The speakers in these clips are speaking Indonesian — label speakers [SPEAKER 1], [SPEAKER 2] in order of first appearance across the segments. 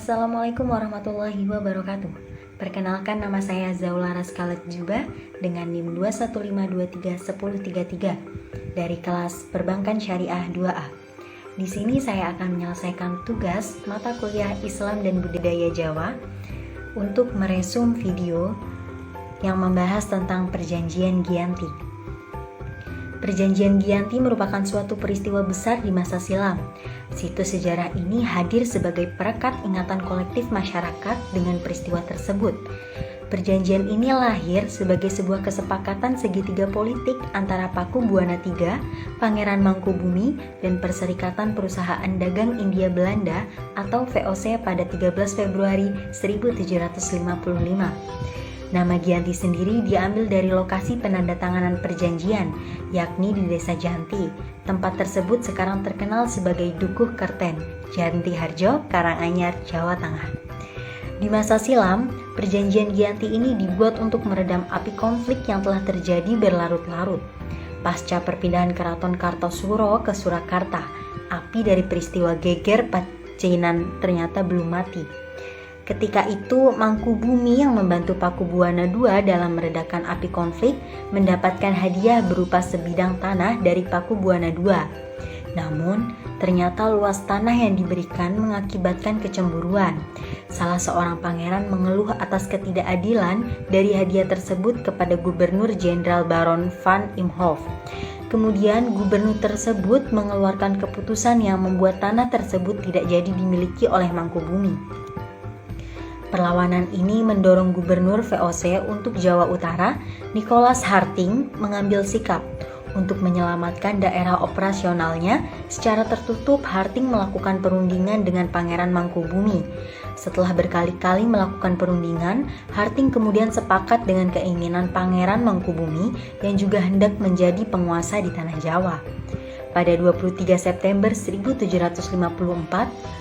[SPEAKER 1] Assalamualaikum warahmatullahi wabarakatuh. Perkenalkan, nama saya Zaulara Scarlett Juba dengan NIM 215231033 dari kelas Perbankan Syariah 2A. Di sini saya akan menyelesaikan tugas mata kuliah Islam dan Budaya Jawa untuk meresum video yang membahas tentang Perjanjian Giyanti. Perjanjian Giyanti merupakan suatu peristiwa besar di masa silam. Situs sejarah ini hadir sebagai perekat ingatan kolektif masyarakat dengan peristiwa tersebut. Perjanjian ini lahir sebagai sebuah kesepakatan segitiga politik antara Pakubuwana III, Pangeran Mangkubumi, dan Perserikatan Perusahaan Dagang India Belanda atau VOC pada 13 Februari 1755. Nama Giyanti sendiri diambil dari lokasi penandatanganan perjanjian, yakni di Desa Janti. Tempat tersebut sekarang terkenal sebagai Dukuh Kerten, Janti Harjo, Karanganyar, Jawa Tengah. Di masa silam, perjanjian Giyanti ini dibuat untuk meredam api konflik yang telah terjadi berlarut-larut. Pasca perpindahan Keraton Kartosuro ke Surakarta, api dari peristiwa geger Pacinan ternyata belum mati. Ketika itu, Mangkubumi yang membantu Pakubuwana II dalam meredakan api konflik mendapatkan hadiah berupa sebidang tanah dari Pakubuwana II. Namun, ternyata luas tanah yang diberikan mengakibatkan kecemburuan. Salah seorang pangeran mengeluh atas ketidakadilan dari hadiah tersebut kepada Gubernur Jenderal Baron van Imhoff. Kemudian gubernur tersebut mengeluarkan keputusan yang membuat tanah tersebut tidak jadi dimiliki oleh Mangkubumi. Perlawanan ini mendorong Gubernur VOC untuk Jawa Utara, Nicholas Harting, mengambil sikap. Untuk menyelamatkan daerah operasionalnya, secara tertutup Harting melakukan perundingan dengan Pangeran Mangkubumi. Setelah berkali-kali melakukan perundingan, Harting kemudian sepakat dengan keinginan Pangeran Mangkubumi yang juga hendak menjadi penguasa di tanah Jawa. Pada 23 September 1754,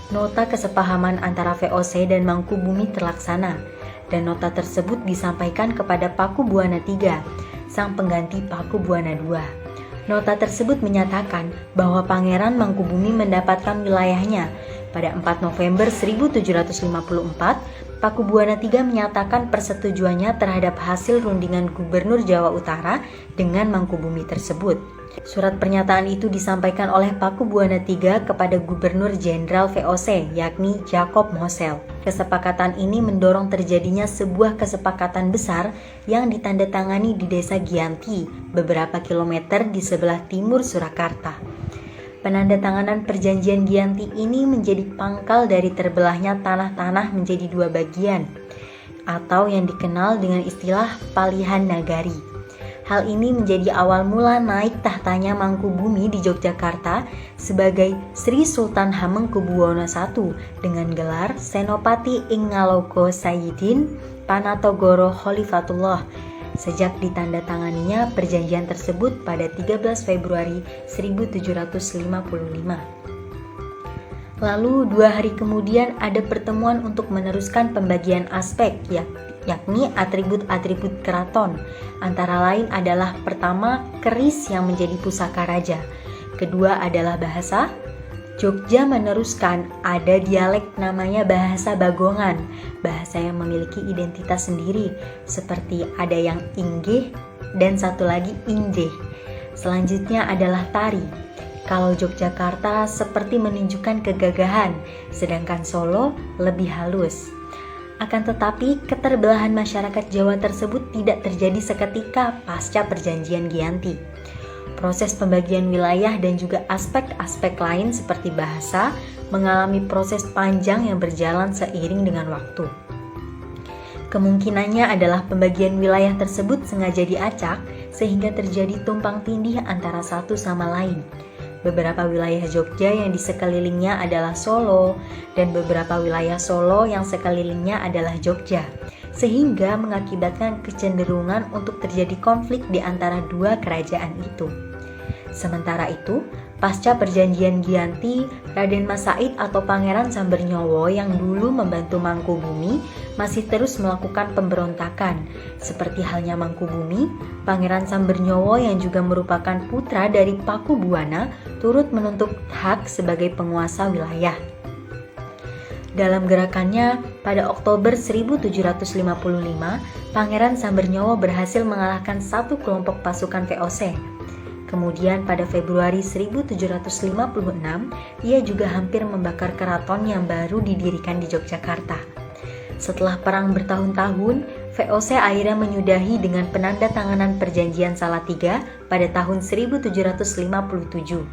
[SPEAKER 1] nota kesepahaman antara VOC dan Mangkubumi terlaksana, dan nota tersebut disampaikan kepada Pakubuwana III, sang pengganti Pakubuwana II. Nota tersebut menyatakan bahwa Pangeran Mangkubumi mendapatkan wilayahnya. Pada 4 November 1754, Pakubuwana III menyatakan persetujuannya terhadap hasil rundingan Gubernur Jawa Utara dengan Mangkubumi tersebut. Surat pernyataan itu disampaikan oleh Pakubuwana III kepada Gubernur Jenderal VOC, yakni Jacob Mosel. Kesepakatan ini mendorong terjadinya sebuah kesepakatan besar yang ditandatangani di Desa Giyanti, beberapa kilometer di sebelah timur Surakarta. Penandatanganan perjanjian Giyanti ini menjadi pangkal dari terbelahnya tanah-tanah menjadi dua bagian, atau yang dikenal dengan istilah Palihan Nagari. Hal ini menjadi awal mula naik tahtanya Mangkubumi di Yogyakarta sebagai Sri Sultan Hamengkubuwono I dengan gelar Senopati ing Ngalogo Sayyidin Panatogoro Khalifatullah. Sejak ditandatanganinya perjanjian tersebut pada 13 Februari 1755. Lalu 2 hari kemudian ada pertemuan untuk meneruskan pembagian aspek, yakni atribut-atribut keraton. Antara lain adalah pertama, keris yang menjadi pusaka raja. Kedua adalah bahasa. Jogja meneruskan ada dialek namanya bahasa Bagongan, bahasa yang memiliki identitas sendiri, seperti ada yang inggih dan satu lagi indeh. Selanjutnya adalah tari. Kalau Yogyakarta seperti menunjukkan kegagahan, sedangkan Solo lebih halus. Akan tetapi, keterbelahan masyarakat Jawa tersebut tidak terjadi seketika pasca perjanjian Giyanti. Proses pembagian wilayah dan juga aspek-aspek lain seperti bahasa mengalami proses panjang yang berjalan seiring dengan waktu. Kemungkinannya adalah pembagian wilayah tersebut sengaja diacak sehingga terjadi tumpang tindih antara satu sama lain. Beberapa wilayah Jogja yang di sekelilingnya adalah Solo, dan beberapa wilayah Solo yang sekelilingnya adalah Jogja, sehingga mengakibatkan kecenderungan untuk terjadi konflik di antara dua kerajaan itu. Sementara itu, pasca perjanjian Giyanti, Raden Mas Said atau Pangeran Sambernyowo yang dulu membantu Mangkubumi masih terus melakukan pemberontakan. Seperti halnya Mangkubumi, Pangeran Sambernyowo yang juga merupakan putra dari Pakubuwana turut menuntut hak sebagai penguasa wilayah. Dalam gerakannya, pada Oktober 1755, Pangeran Sambernyowo berhasil mengalahkan satu kelompok pasukan VOC. Kemudian pada Februari 1756, ia juga hampir membakar keraton yang baru didirikan di Yogyakarta. Setelah perang bertahun-tahun, VOC akhirnya menyudahi dengan penandatanganan Perjanjian Salatiga pada tahun 1757.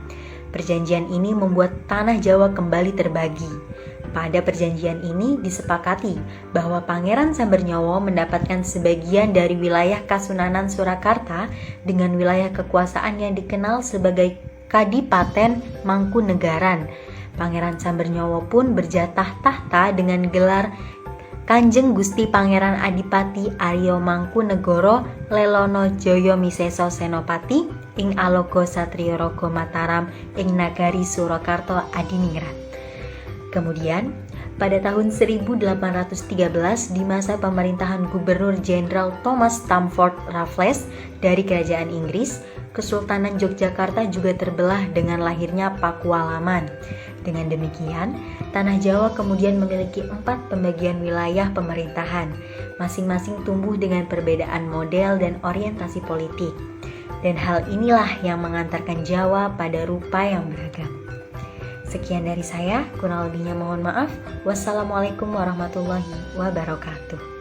[SPEAKER 1] Perjanjian ini membuat tanah Jawa kembali terbagi. Pada perjanjian ini disepakati bahwa Pangeran Sambernyowo mendapatkan sebagian dari wilayah Kasunanan Surakarta dengan wilayah kekuasaan yang dikenal sebagai Kadipaten Mangkunegaran. Pangeran Sambernyowo pun berjatah tahta dengan gelar Kanjeng Gusti Pangeran Adipati Aryo Mangkunegoro Lelono Joyo Miseso Senopati ing Alogo Satriya Raga Mataram ing Nagari Surakarta Adiningrat. Kemudian, pada tahun 1813 di masa pemerintahan Gubernur Jenderal Thomas Stamford Raffles dari Kerajaan Inggris, Kesultanan Yogyakarta juga terbelah dengan lahirnya Pakualaman. Dengan demikian, Tanah Jawa kemudian memiliki 4 pembagian wilayah pemerintahan, masing-masing tumbuh dengan perbedaan model dan orientasi politik. Dan hal inilah yang mengantarkan Jawa pada rupa yang beragam. Sekian dari saya, kurang lebihnya mohon maaf. Wassalamualaikum warahmatullahi wabarakatuh.